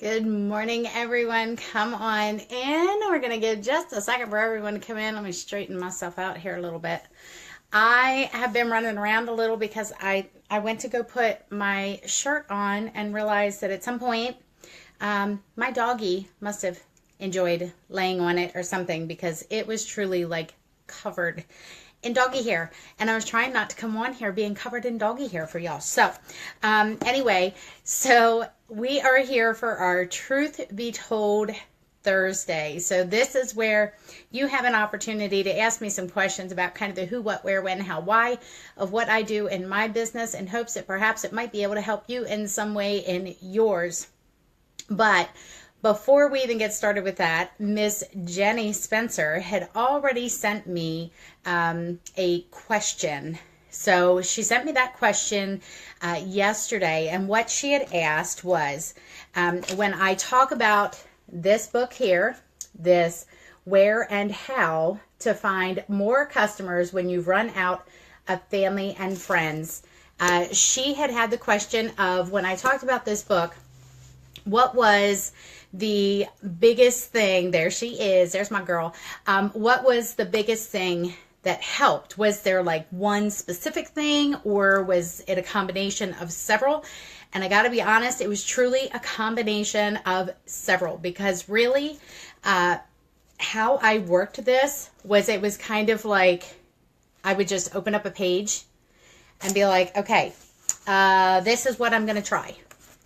Good morning, everyone. Come on in. We're going to give just a second for everyone to come in. Let me straighten myself out here a little bit. I have been running around a little because I went to go put my shirt on and realized that at some point my doggie must have enjoyed laying on it or something because it was truly like covered in doggy hair, and I was trying not to come on here being covered in doggy hair for y'all. So anyway, so we are here for our Truth Be Told Thursday. So this is where you have an opportunity to ask me some questions about kind of the who, what, where, when, how, why of what I do in my business, in hopes that perhaps it might be able to help you in some way in yours. But before we even get started with that, Miss Jenny Spencer had already sent me a question. So she sent me that question yesterday, and what she had asked was, when I talk about this book here, this Where and How to Find More Customers When You've Run Out of Family and Friends, she had the question of, when I talked about this book, what was the biggest thing? There she is. There's my girl. What was the biggest thing that helped? Was there like one specific thing, or was it a combination of several? And I got to be honest, it was truly a combination of several, because really how I worked this was, it was kind of like I would just open up a page and be like, okay, this is what I'm going to try.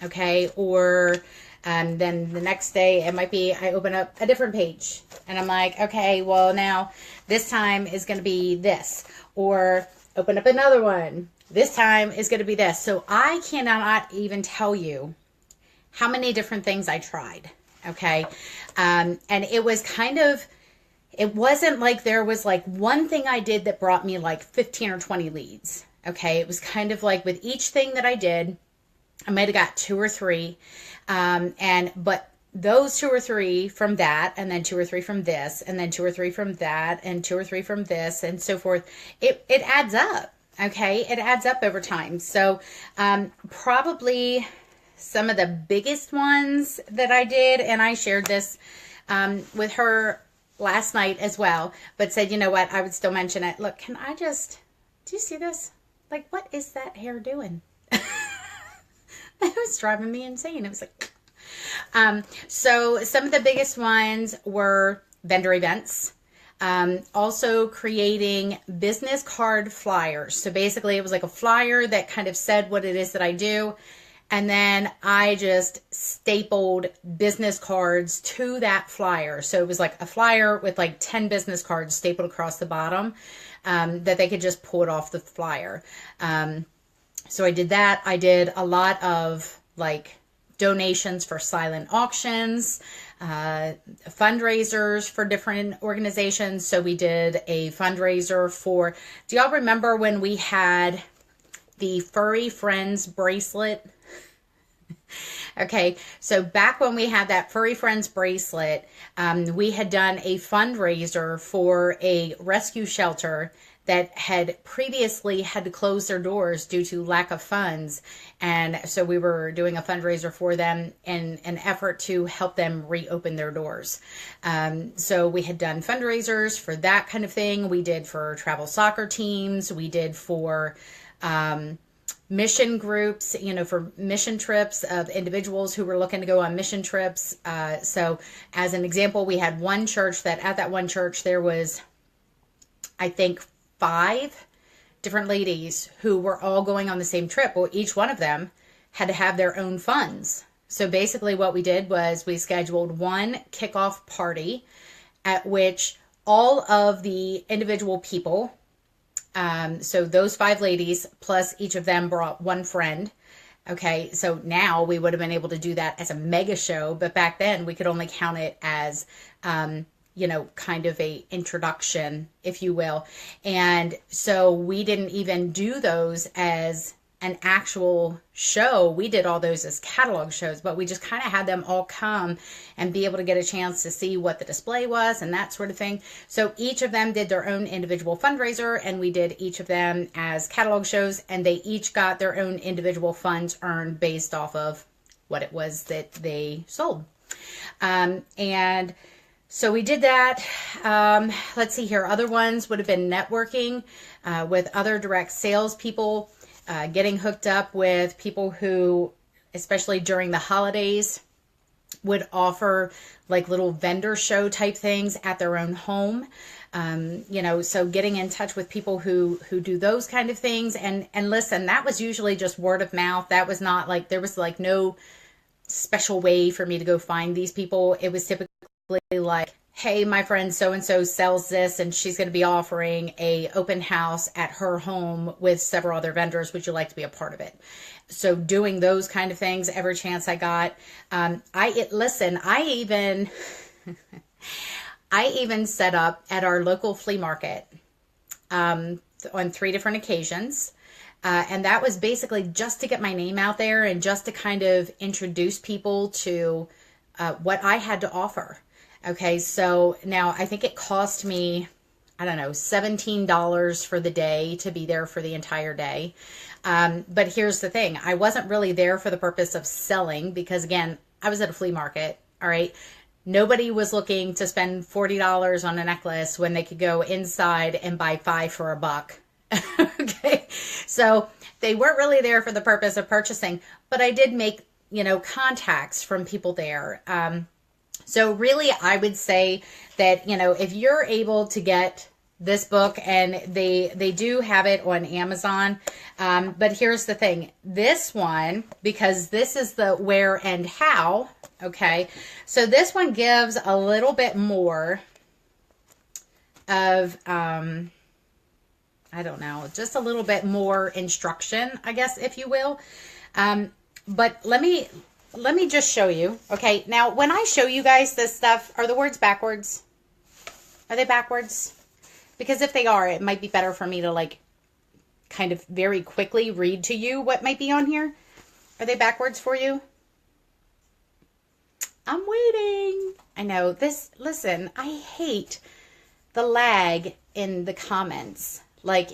Okay. Or then the next day it might be I open up a different page and I'm like, okay, well now this time is going to be this, or open up another one. This time is going to be this. So I cannot even tell you how many different things I tried. Okay. And it was kind of, it wasn't like there was like one thing I did that brought me like 15 or 20 leads. Okay. It was kind of like with each thing that I did, I might have got 2 or 3. But those 2 or 3 from that, and then 2 or 3 from this, and then 2 or 3 from that, and 2 or 3 from this, and so forth. It adds up. Okay. It adds up over time. So, probably some of the biggest ones that I did, and I shared this, with her last night as well, but said, you know what, I would still mention it. Look, do you see this? Like, what is that hair doing? It was driving me insane. It was like, so some of the biggest ones were vendor events. Also creating business card flyers. So basically it was like a flyer that kind of said what it is that I do. And then I just stapled business cards to that flyer. So it was like a flyer with like 10 business cards stapled across the bottom, that they could just pull it off the flyer. So I did that. I did a lot of like donations for silent auctions, fundraisers for different organizations. So we did a fundraiser for, do y'all remember when we had the Furry Friends bracelet? Okay, so back when we had that Furry Friends bracelet, we had done a fundraiser for a rescue shelter that had previously had to close their doors due to lack of funds. And so we were doing a fundraiser for them in an effort to help them reopen their doors. So we had done fundraisers for that kind of thing. We did for travel soccer teams. We did for mission groups, for mission trips of individuals who were looking to go on mission trips. So as an example, we had one church that at that one church, there was, I think, 5 different ladies who were all going on the same trip. Well, each one of them had to have their own funds. So basically what we did was we scheduled one kickoff party at which all of the individual people, so those 5 ladies plus each of them brought one friend. Okay, so now we would have been able to do that as a mega show, but back then we could only count it as kind of a introduction, if you will. And so we didn't even do those as an actual show. We did all those as catalog shows, but we just kind of had them all come and be able to get a chance to see what the display was and that sort of thing. So each of them did their own individual fundraiser, and we did each of them as catalog shows, and they each got their own individual funds earned based off of what it was that they sold. And so we did that. Let's see here. Other ones would have been networking with other direct sales people, getting hooked up with people who, especially during the holidays, would offer like little vendor show type things at their own home. So getting in touch with people who do those kind of things. And listen, that was usually just word of mouth. That was not like, there was like no special way for me to go find these people. It was typically like, hey, my friend so-and-so sells this and she's going to be offering a open house at her home with several other vendors. Would you like to be a part of it? So doing those kind of things every chance I got. I even set up at our local flea market on 3 different occasions. And that was basically just to get my name out there and just to kind of introduce people to what I had to offer. Okay, so now I think it cost me, I don't know, $17 for the day to be there for the entire day. But here's the thing. I wasn't really there for the purpose of selling because, again, I was at a flea market, all right? Nobody was looking to spend $40 on a necklace when they could go inside and buy 5 for $1. Okay, so they weren't really there for the purpose of purchasing, but I did make, contacts from people there. So really, I would say that, if you're able to get this book, and they do have it on Amazon, but here's the thing. This one, because this is the where and how, okay, so this one gives a little bit more of, I don't know, just a little bit more instruction, I guess, if you will. But let me just show you. Okay, now when I show you guys this stuff, are the words backwards? Are they backwards? Because if they are, it might be better for me to like kind of very quickly read to you what might be on here. Are they backwards for you? I'm waiting. I know this. Listen, I hate the lag in the comments. Like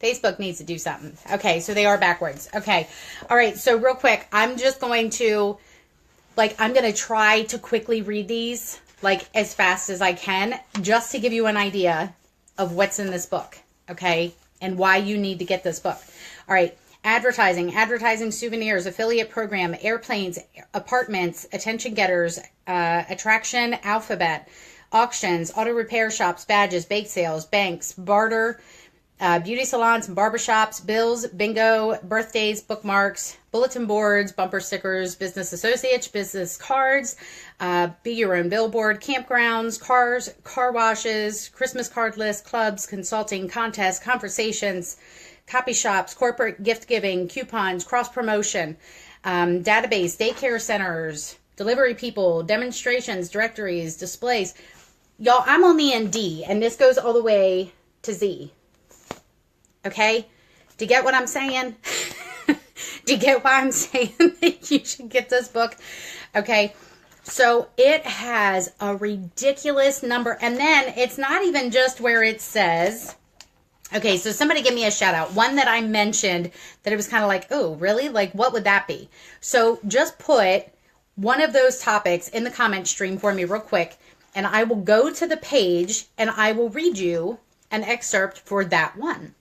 Facebook needs to do something. Okay, so they are backwards. Okay. All right. So real quick, I'm just going to, I'm going to try to quickly read these, as fast as I can, just to give you an idea of what's in this book. Okay. And why you need to get this book. All right. Advertising, souvenirs, affiliate program, airplanes, apartments, attention getters, attraction, alphabet, auctions, auto repair shops, badges, bake sales, banks, barter, beauty salons and barbershops, bills, bingo, birthdays, bookmarks, bulletin boards, bumper stickers, business associates, business cards, be your own billboard, campgrounds, cars, car washes, Christmas card lists, clubs, consulting, contests, conversations, copy shops, corporate gift giving, coupons, cross promotion, database, daycare centers, delivery people, demonstrations, directories, displays. Y'all, I'm on the ND, and this goes all the way to Z. Okay? Do you get what I'm saying? Do you get why I'm saying that you should get this book? Okay. So it has a ridiculous number. And then it's not even just where it says, okay, so somebody give me a shout out. One that I mentioned that it was kind of like, oh, really? What would that be? So just put one of those topics in the comment stream for me real quick. And I will go to the page and I will read you an excerpt for that one.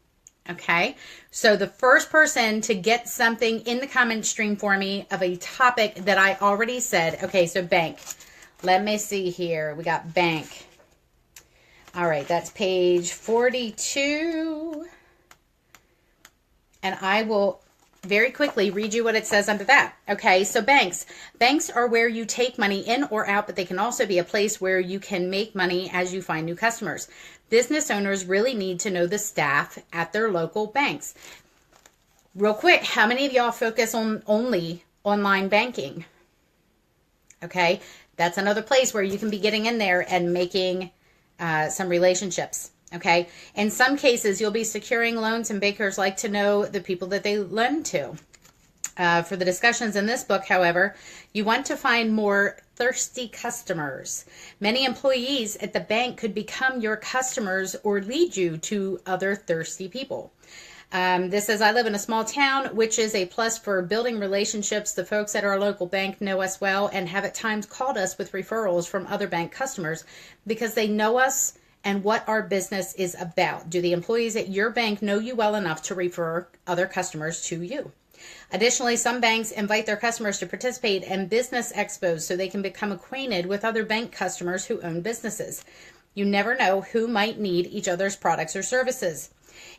Okay, so the first person to get something in the comment stream for me of a topic that I already said. Okay, so bank. Let me see here. We got bank. All right, that's page 42. And I will very quickly read you what it says under that. Okay, so banks. Banks are where you take money in or out, but they can also be a place where you can make money as you find new customers. Business owners really need to know the staff at their local banks. Real quick, how many of y'all focus on only online banking? Okay, that's another place where you can be getting in there and making some relationships. Okay, in some cases, you'll be securing loans, and bankers like to know the people that they lend to. For the discussions in this book, however, you want to find more thirsty customers. Many employees at the bank could become your customers or lead you to other thirsty people. This says, I live in a small town, which is a plus for building relationships. The folks at our local bank know us well and have at times called us with referrals from other bank customers because they know us and what our business is about. Do the employees at your bank know you well enough to refer other customers to you? Additionally, some banks invite their customers to participate in business expos so they can become acquainted with other bank customers who own businesses. You never know who might need each other's products or services.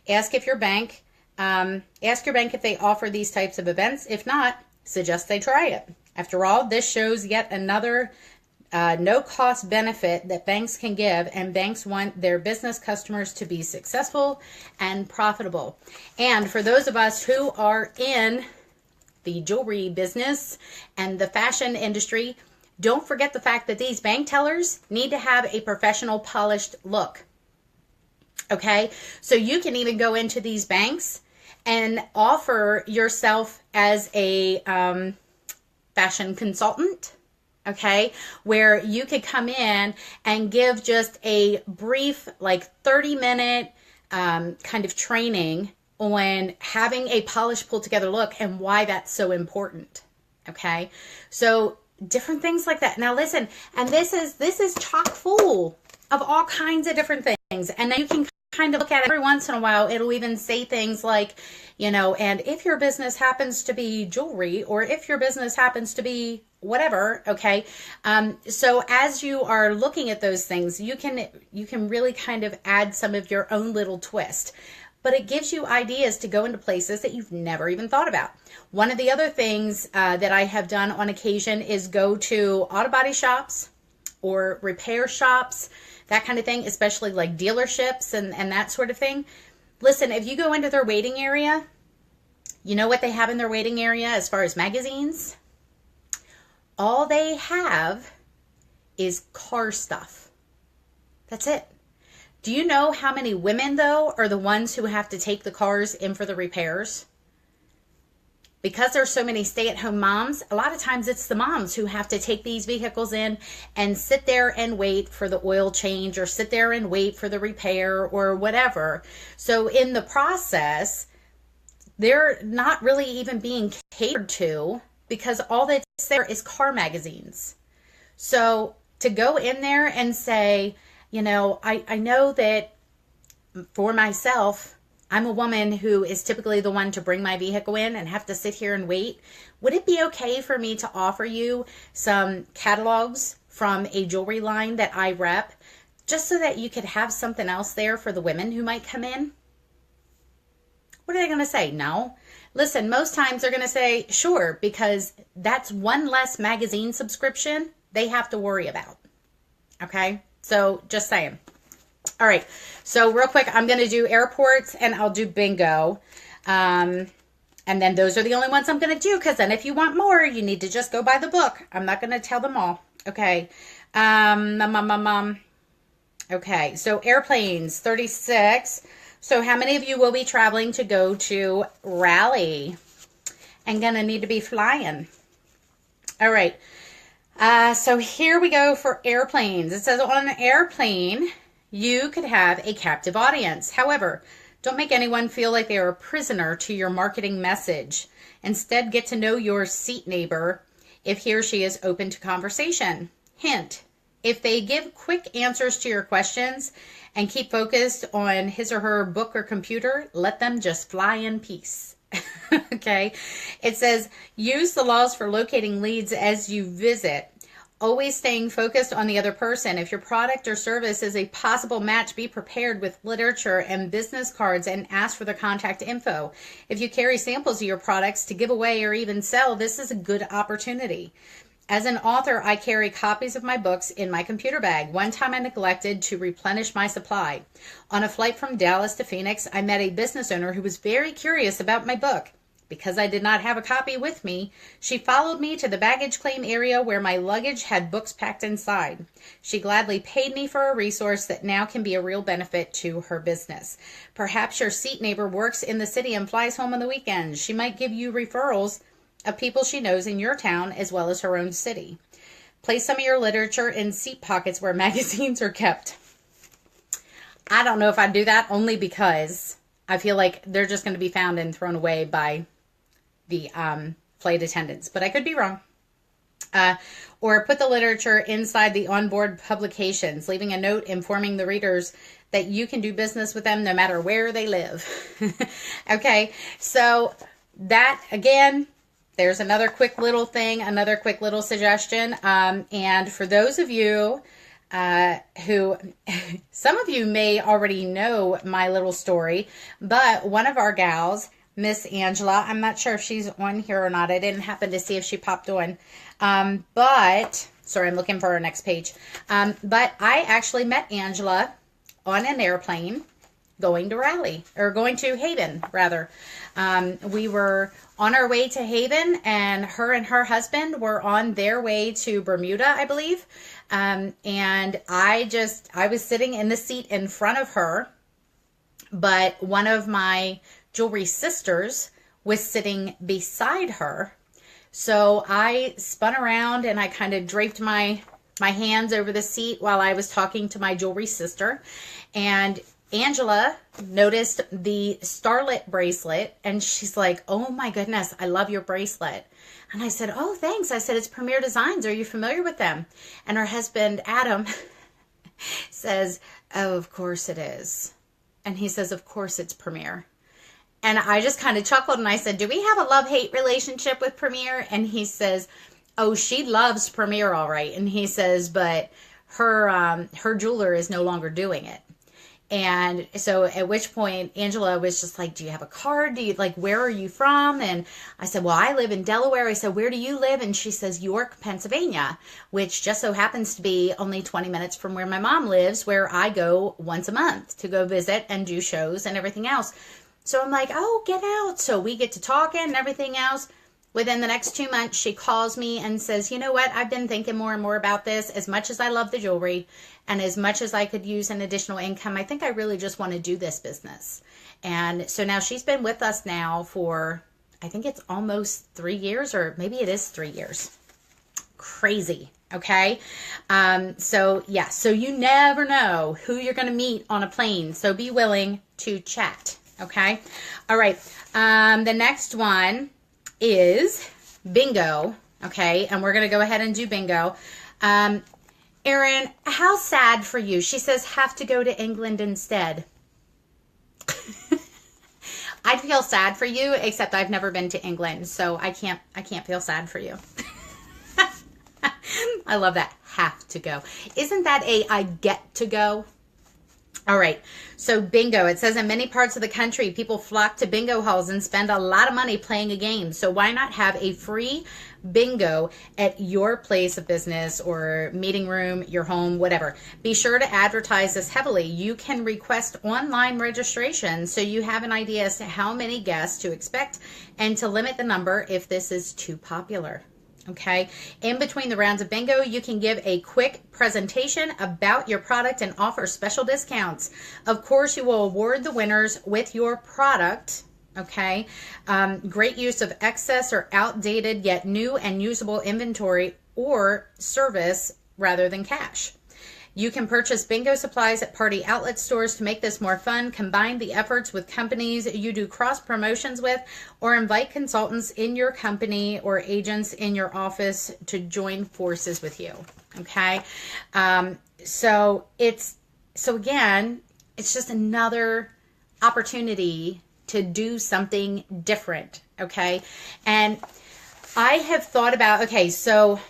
Ask your bank if they offer these types of events. If not, suggest they try it. After all, this shows yet another no-cost benefit that banks can give, and banks want their business customers to be successful and profitable. And for those of us who are in the jewelry business and the fashion industry, don't forget the fact that these bank tellers need to have a professional, polished look. Okay, so you can even go into these banks and offer yourself as a fashion consultant, okay, where you could come in and give just a brief, like 30-minute kind of training on having a polished, pulled together look and why that's so important. Okay, so different things like that. Now listen, and this is chock full of all kinds of different things, and then you can kind of look at it every once in a while. It'll even say things like, and if your business happens to be jewelry, or if your business happens to be whatever, okay. So as you are looking at those things, you can really kind of add some of your own little twist. But it gives you ideas to go into places that you've never even thought about. One of the other things that I have done on occasion is go to auto body shops or repair shops, that kind of thing, especially like dealerships and that sort of thing. Listen, if you go into their waiting area, you know what they have in their waiting area as far as magazines? All they have is car stuff. That's it. Do you know how many women, though, are the ones who have to take the cars in for the repairs? Because there's so many stay-at-home moms, a lot of times it's the moms who have to take these vehicles in and sit there and wait for the oil change, or sit there and wait for the repair or whatever. So in the process, they're not really even being catered to, because all that's there is car magazines. So to go in there and say, I know that for myself, I'm a woman who is typically the one to bring my vehicle in and have to sit here and wait. Would it be okay for me to offer you some catalogs from a jewelry line that I rep, just so that you could have something else there for the women who might come in? What are they going to say? No. Listen, most times they're going to say, sure, because that's one less magazine subscription they have to worry about. Okay? So just saying. All right. So real quick, I'm going to do airports and I'll do bingo. And then those are the only ones I'm going to do, because then if you want more, you need to just go buy the book. I'm not going to tell them all. Okay. Okay. So airplanes, 36. So how many of you will be traveling to go to Raleigh and going to need to be flying? All right. So here we go for airplanes. It says on an airplane, you could have a captive audience. However, don't make anyone feel like they are a prisoner to your marketing message. Instead, get to know your seat neighbor if he or she is open to conversation. Hint, if they give quick answers to your questions and keep focused on his or her book or computer, let them just fly in peace. Okay. It says, use the laws for locating leads as you visit. Always staying focused on the other person. If your product or service is a possible match, be prepared with literature and business cards and ask for the contact info. If you carry samples of your products to give away or even sell, this is a good opportunity. As an author, I carry copies of my books in my computer bag. One time I neglected to replenish my supply. On a flight from Dallas to Phoenix, I met a business owner who was very curious about my book. Because I did not have a copy with me, she followed me to the baggage claim area where my luggage had books packed inside. She gladly paid me for a resource that now can be a real benefit to her business. Perhaps your seat neighbor works in the city and flies home on the weekends. She might give you referrals of people she knows in your town as well as her own city. Place some of your literature in seat pockets where magazines are kept. I don't know if I'd do that, only because I feel like they're just going to be found and thrown away by the flight attendants, but I could be wrong. Or put the literature inside the onboard publications, leaving a note informing the readers that you can do business with them no matter where they live. Okay, so that, again, there's another quick little thing, another quick little suggestion. And for those of you who, some of you may already know my little story, but one of our gals, Miss Angela, I'm not sure if she's on here or not. I didn't happen to see if she popped on. But, sorry, I'm looking for her next page. But I actually met Angela on an airplane going to Raleigh, or going to Haven, rather. We were on our way to Haven, and her husband were on their way to Bermuda, I believe. And I was sitting in the seat in front of her, but one of my jewelry sisters was sitting beside her. So I spun around and I kind of draped my hands over the seat while I was talking to my jewelry sister. And Angela noticed the starlet bracelet, and she's like, "Oh my goodness, I love your bracelet." And I said, "Oh, thanks." I said, "It's Premier Designs. Are you familiar with them?" And her husband, Adam, says, "Oh, of course it is." And he says, "Of course it's Premier." And I just kind of chuckled and I said, "Do we have a love-hate relationship with Premier?" And he says, "Oh, she loves Premier all right." And he says, "But her jeweler is no longer doing it." And so at which point Angela was just like, "Do you have a card? Where are you from?" And I said, "Well, I live in Delaware." I said, "Where do you live?" And she says, "York, Pennsylvania," which just so happens to be only 20 minutes from where my mom lives, where I go once a month to go visit and do shows and everything else. So I'm like, "Oh, get out." So we get to talking and everything else. Within the next 2 months, she calls me and says, "You know what? I've been thinking more and more about this. As much as I love the jewelry and as much as I could use an additional income, I think I really just want to do this business." And so now she's been with us now for, I think it's almost 3 years, or maybe it is 3 years. Crazy. Okay. So yeah, so you never know who you're going to meet on a plane. So be willing to chat. Okay. All right. The next one is bingo. Okay. And we're going to go ahead and do bingo. Erin, how sad for you. She says, "Have to go to England instead." I'd feel sad for you, except I've never been to England, so I can't feel sad for you. I love that. Have to go. Isn't that I get to go? All right, so bingo. It says in many parts of the country, people flock to bingo halls and spend a lot of money playing a game. So why not have a free bingo at your place of business or meeting room, your home, whatever. Be sure to advertise this heavily. You can request online registration so you have an idea as to how many guests to expect and to limit the number if this is too popular. Okay, in between the rounds of bingo, you can give a quick presentation about your product and offer special discounts. Of course, you will award the winners with your product. Okay, great use of excess or outdated yet new and usable inventory or service rather than cash. You can purchase bingo supplies at party outlet stores to make this more fun. Combine the efforts with companies you do cross promotions with, or invite consultants in your company or agents in your office to join forces with you. Okay. So again, it's just another opportunity to do something different. Okay. And I have thought about, okay, so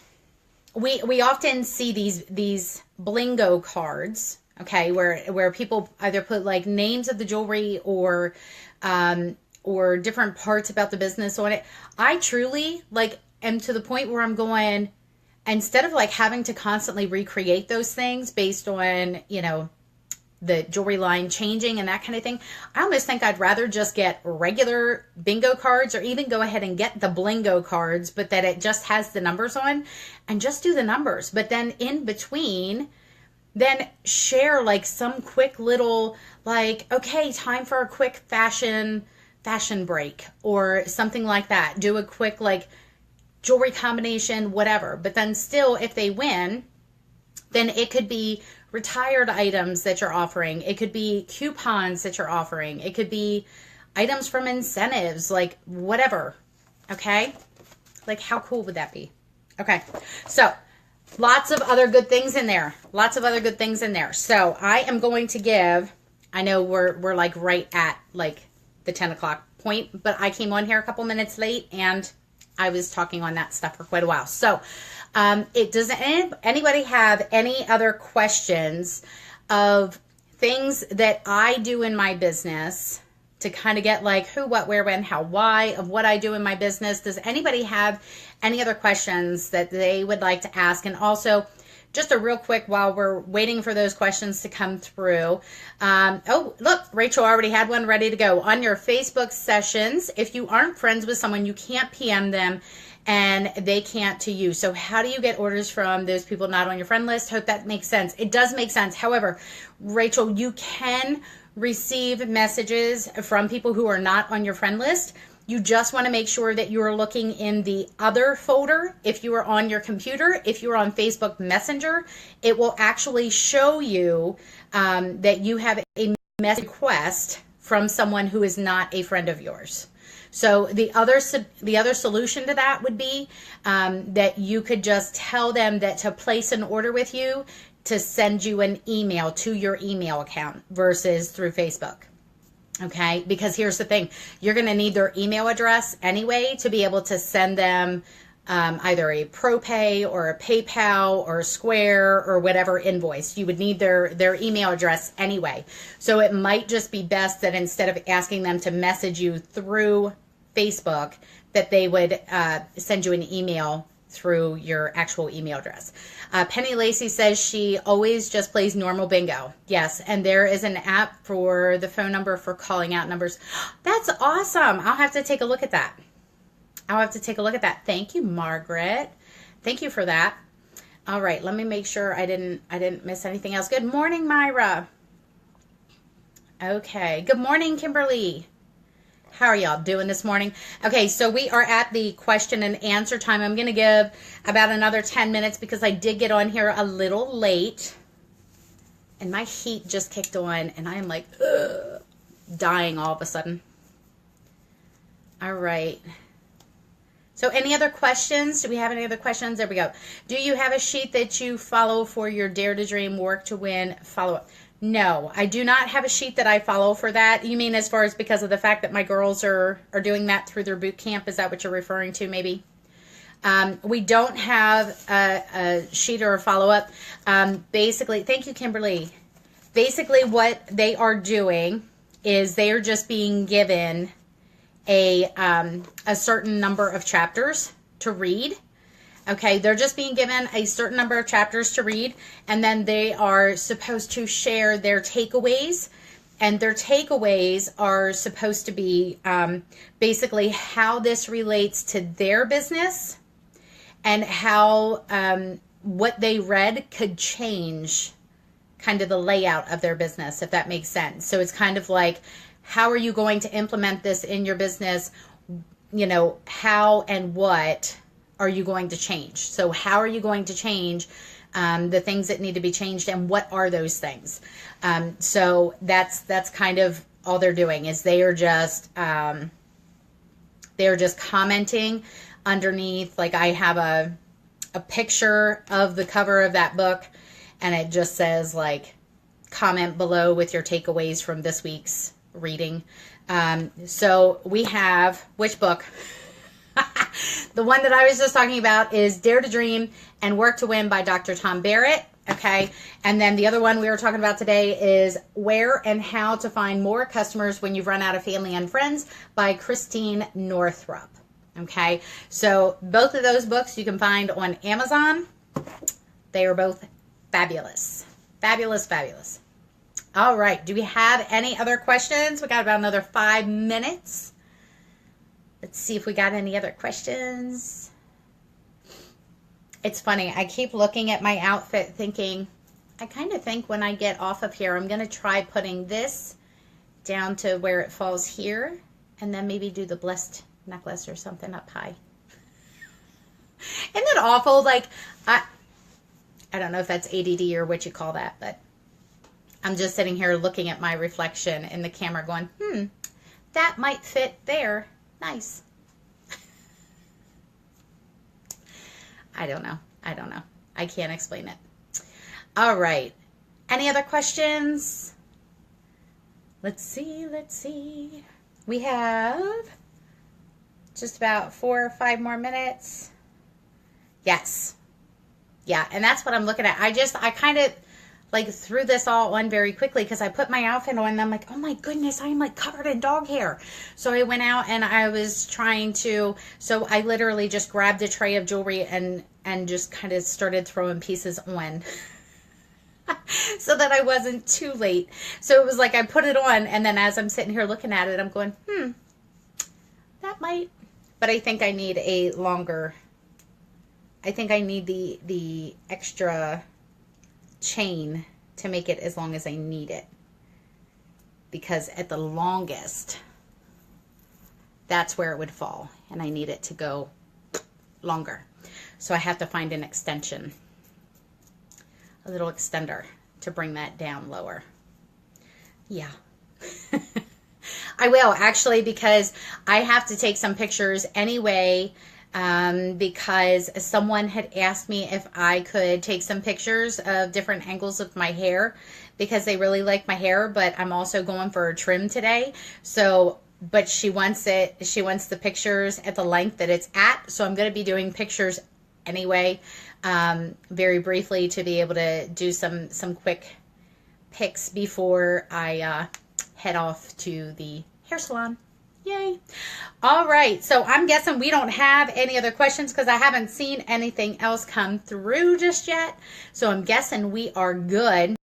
we often see these blingo cards, okay, where people either put like names of the jewelry or different parts about the business on it. I truly am to the point where I'm going, instead of having to constantly recreate those things based on, the jewelry line changing and that kind of thing, I almost think I'd rather just get regular bingo cards, or even go ahead and get the blingo cards, but that it just has the numbers on, and just do the numbers. But then in between, then share some quick little, okay, time for a quick fashion break or something like that. Do a quick jewelry combination, whatever. But then still, if they win, then it could be retired items that you're offering. It could be coupons that you're offering. It could be items from incentives, like whatever. Okay? Like, how cool would that be? Okay. So, lots of other good things in there. Lots of other good things in there. So, I am going to give, I know we're like right at like the 10 o'clock point, but I came on here a couple minutes late and I was talking on that stuff for quite a while. So, doesn't anybody have any other questions of things that I do in my business to kind of get like who, what, where, when, how, why of what I do in my business? Does anybody have any other questions that they would like to ask? And also, just a real quick while we're waiting for those questions to come through. Oh, look, Rachel already had one ready to go. On your Facebook sessions, if you aren't friends with someone, you can't PM them and they can't to you. So how do you get orders from those people not on your friend list? Hope that makes sense. It does make sense. However, Rachel, you can receive messages from people who are not on your friend list. You just want to make sure that you are looking in the other folder. If you are on your computer, if you're on Facebook Messenger, it will actually show you that you have a message request from someone who is not a friend of yours. So the other solution to that would be that you could just tell them that to place an order with you, to send you an email to your email account versus through Facebook. Okay, because here's the thing, you're going to need their email address anyway to be able to send them either a ProPay or a PayPal or a Square or whatever invoice. You would need their email address anyway. So it might just be best that instead of asking them to message you through Facebook, that they would send you an email through your actual email address. Penny Lacey says she always just plays normal bingo. Yes, and there is an app for the phone number for calling out numbers. That's awesome. I'll have to take a look at that. Thank you, Margaret. Thank you for that. All right, let me make sure I didn't miss anything else. Good morning, Myra. Okay. Good morning, Kimberly. How are y'all doing this morning? Okay, so we are at the question and answer time. I'm going to give about another 10 minutes because I did get on here a little late. And my heat just kicked on and I am like dying all of a sudden. All right. So any other questions? Do we have any other questions? There we go. Do you have a sheet that you follow for your Dare to Dream, Work to Win follow-up? No, I do not have a sheet that I follow for that. You mean as far as because of the fact that my girls are doing that through their boot camp? Is that what you're referring to maybe? We don't have a sheet or a follow-up. Basically, thank you, Kimberly. Basically, what they are doing is they are just being given a certain number of chapters to read. Okay, they're just being given a certain number of chapters to read, and then they are supposed to share their takeaways, and their takeaways are supposed to be basically how this relates to their business and how what they read could change kind of the layout of their business, if that makes sense. So it's kind of like, how are you going to implement this in your business? You know, how and what are you going to change? So how are you going to change the things that need to be changed, and what are those things? So that's kind of all they're doing, is they are just commenting underneath. Like, I have a picture of the cover of that book, and it just says like, comment below with your takeaways from this week's reading. So we have, which book? The one that I was just talking about is Dare to Dream and Work to Win by Dr. Tom Barrett. Okay. And then the other one we were talking about today is Where and How to Find More Customers When You've Run Out of Family and Friends by Christine Northrup. Okay. So both of those books you can find on Amazon. They are both fabulous. Fabulous, fabulous. All right. Do we have any other questions? We got about another 5 minutes. Let's see if we got any other questions. It's funny. I keep looking at my outfit thinking, I kind of think when I get off of here, I'm going to try putting this down to where it falls here, and then maybe do the blessed necklace or something up high. Isn't it awful? Like, I don't know if that's ADD or what you call that, but I'm just sitting here looking at my reflection in the camera going, that might fit there. Nice. I don't know. I can't explain it. All right. Any other questions? Let's see. We have just about 4 or 5 more minutes. Yes. Yeah, and that's what I'm looking at. I kind of like threw this all on very quickly because I put my outfit on and I'm like, oh my goodness, I'm like covered in dog hair. So I went out and I was trying to, so I literally just grabbed a tray of jewelry and just kind of started throwing pieces on so that I wasn't too late. So it was like I put it on and then as I'm sitting here looking at it, I'm going, that might, but I think I need a longer, I think I need the extra chain to make it as long as I need it, because at the longest that's where it would fall and I need it to go longer, so I have to find an extension, a little extender to bring that down lower. Yeah. I will actually, because I have to take some pictures anyway, because someone had asked me if I could take some pictures of different angles of my hair because they really like my hair, but I'm also going for a trim today. So, but she wants the pictures at the length that it's at. So I'm going to be doing pictures anyway, very briefly to be able to do some quick pics before I, head off to the hair salon. Yay. All right. So I'm guessing we don't have any other questions because I haven't seen anything else come through just yet. So I'm guessing we are good.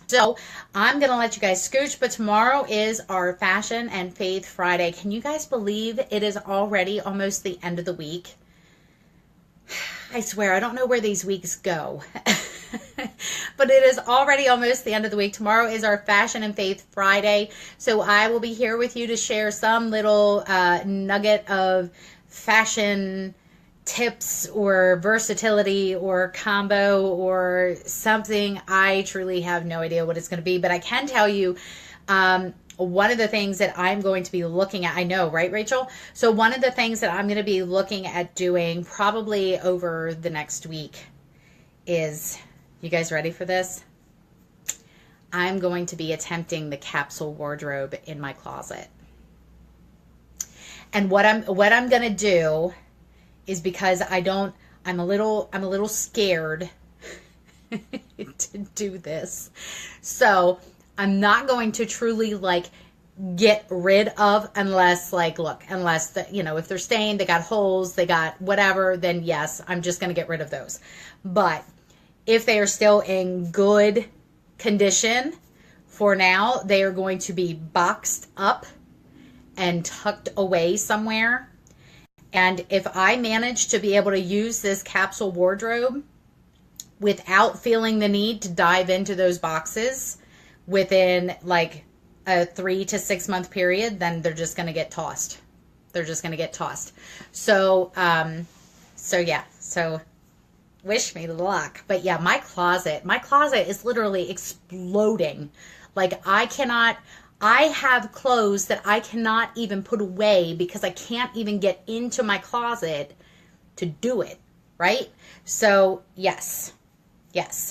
So I'm going to let you guys scooch, but tomorrow is our Fashion and Faith Friday. Can you guys believe it is already almost the end of the week? I swear, I don't know where these weeks go. But it is already almost the end of the week. Tomorrow is our Fashion and Faith Friday. So I will be here with you to share some little nugget of fashion tips or versatility or combo or something. I truly have no idea what it's going to be. But I can tell you one of the things that I'm going to be looking at, I know, right, Rachel? So one of the things that I'm going to be looking at doing probably over the next week is, you guys ready for this? I'm going to be attempting the capsule wardrobe in my closet. And what I'm going to do is, because I'm a little scared to do this. So I'm not going to truly like get rid of, unless like, look, unless the, you know, if they're stained, they got holes, they got whatever, then yes, I'm just going to get rid of those. But if they are still in good condition, for now, they are going to be boxed up and tucked away somewhere. And if I manage to be able to use this capsule wardrobe without feeling the need to dive into those boxes within like a 3 to 6 month period, then they're just going to get tossed. They're just going to get tossed. So, yeah. So wish me luck. But yeah, my closet is literally exploding. Like I have clothes that I cannot even put away because I can't even get into my closet to do it. Right? So yes.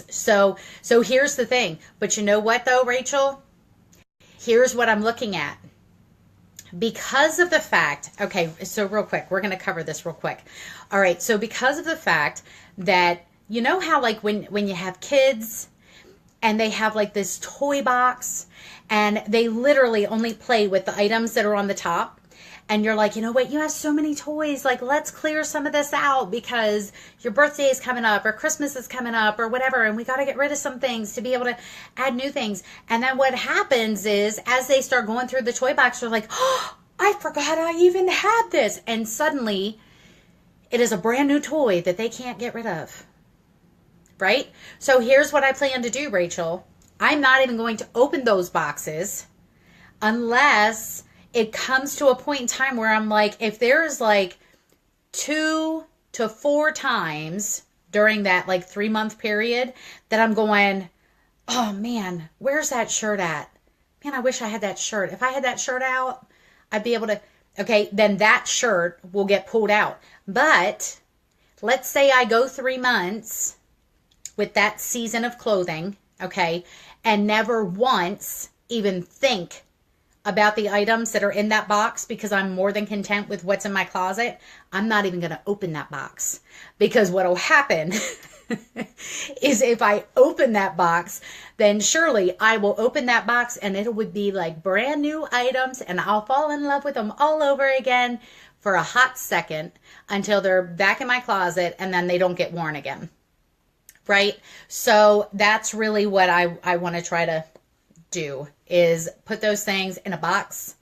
So here's the thing. But you know what though, Rachel? Here's what I'm looking at. Because of the fact, okay, so real quick, we're going to cover this real quick. All right, so because of the fact that, you know how like when you have kids and they have like this toy box and they literally only play with the items that are on the top, and you're like, you know what, you have so many toys, like let's clear some of this out because your birthday is coming up or Christmas is coming up or whatever, and we got to get rid of some things to be able to add new things. And then what happens is, as they start going through the toy box, they're like, oh, I forgot I even had this. And suddenly it is a brand new toy that they can't get rid of. Right? So here's what I plan to do, Rachel. I'm not even going to open those boxes unless it comes to a point in time where I'm like, if there's like 2 to 4 times during that like 3-month period that I'm going, oh man, where's that shirt at? Man, I wish I had that shirt. If I had that shirt out, I'd be able to, okay, then that shirt will get pulled out. But let's say I go 3 months with that season of clothing, okay, and never once even think about the items that are in that box because I'm more than content with what's in my closet. I'm not even going to open that box, because what will happen is if I open that box, then surely I will open that box and it would be like brand new items, and I'll fall in love with them all over again for a hot second until they're back in my closet and then they don't get worn again. Right? So that's really what I want to try to do, is put those things in a box,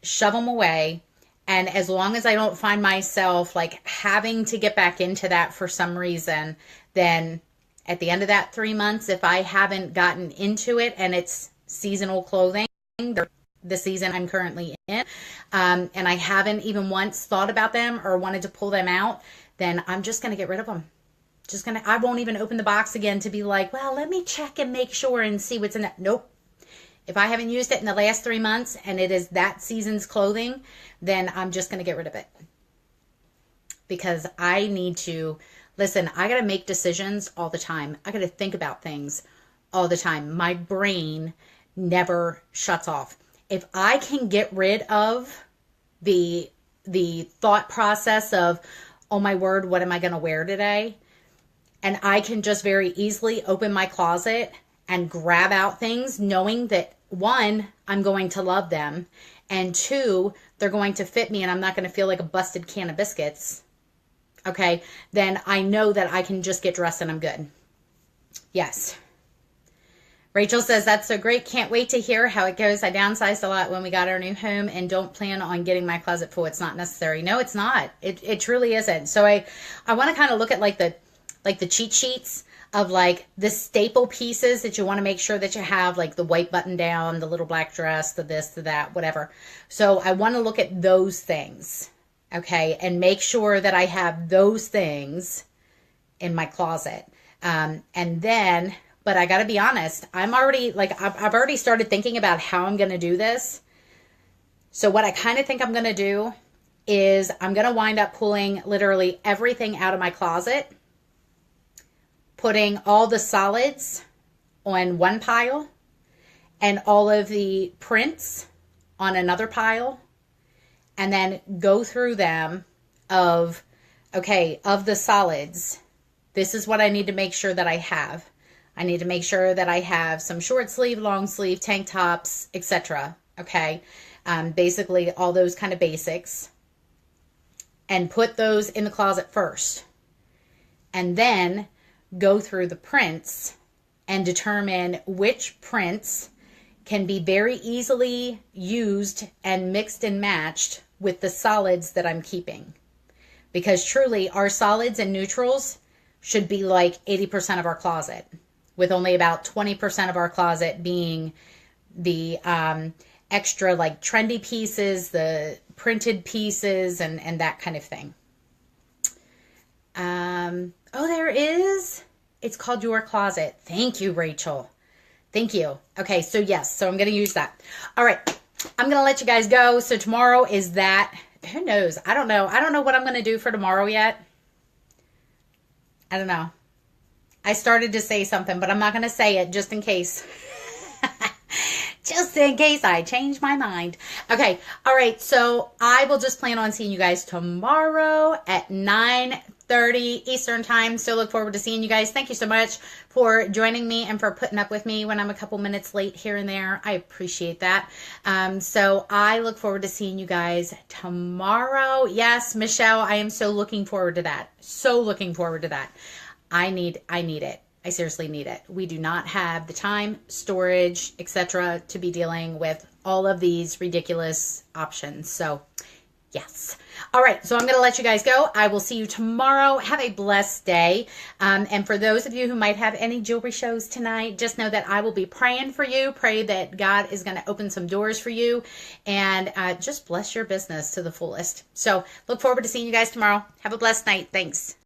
shove them away. And as long as I don't find myself like having to get back into that for some reason, then at the end of that 3 months, if I haven't gotten into it and it's seasonal clothing, the season I'm currently in, and I haven't even once thought about them or wanted to pull them out, then I'm just going to get rid of them. I won't even open the box again to be like, well, let me check and make sure and see what's in it. Nope. If I haven't used it in the last 3 months and it is that season's clothing, then I'm just going to get rid of it. Because I need to, listen, I got to make decisions all the time. I got to think about things all the time. My brain never shuts off. If I can get rid of the thought process of, oh my word, what am I going to wear today? And I can just very easily open my closet and grab out things knowing that, one, I'm going to love them, and two, they're going to fit me and I'm not going to feel like a busted can of biscuits. Okay, then I know that I can just get dressed and I'm good. Yes. Rachel says, that's so great. Can't wait to hear how it goes. I downsized a lot when we got our new home and don't plan on getting my closet full. It's not necessary. No, it's not. It truly isn't. So I want to kind of look at like the cheat sheets of like the staple pieces that you want to make sure that you have, like the white button down, the little black dress, the this, the that, whatever. So I want to look at those things, okay, and make sure that I have those things in my closet. And then, but I got to be honest, I'm already like, I've already started thinking about how I'm going to do this. So what I kind of think I'm going to do is I'm going to wind up pulling literally everything out of my closet, putting all the solids on one pile and all of the prints on another pile, and then go through them of, okay, of the solids, this is what I need to make sure that I have. I need to make sure that I have some short sleeve, long sleeve, tank tops, etc. Okay, basically all those kind of basics, and put those in the closet first, and then go through the prints and determine which prints can be very easily used and mixed and matched with the solids that I'm keeping. Because truly, our solids and neutrals should be like 80% of our closet, with only about 20% of our closet being the extra like trendy pieces, the printed pieces, and that kind of thing. Oh, there is. It's called Your Closet. Thank you, Rachel. Thank you. Okay, so yes, so I'm going to use that. All right, I'm going to let you guys go. So tomorrow is that. Who knows? I don't know. I don't know what I'm going to do for tomorrow yet. I don't know. I started to say something, but I'm not going to say it just in case. Just in case I change my mind. Okay. All right. So I will just plan on seeing you guys tomorrow at 9:30 Eastern time. So look forward to seeing you guys. Thank you so much for joining me and for putting up with me when I'm a couple minutes late here and there. I appreciate that. So I look forward to seeing you guys tomorrow. Yes, Michelle, I am so looking forward to that. So looking forward to that. I need it. I seriously need it. We do not have the time, storage, etc. to be dealing with all of these ridiculous options. So, yes. All right. So I'm going to let you guys go. I will see you tomorrow. Have a blessed day. And for those of you who might have any jewelry shows tonight, just know that I will be praying for you. Pray that God is going to open some doors for you and just bless your business to the fullest. So look forward to seeing you guys tomorrow. Have a blessed night. Thanks.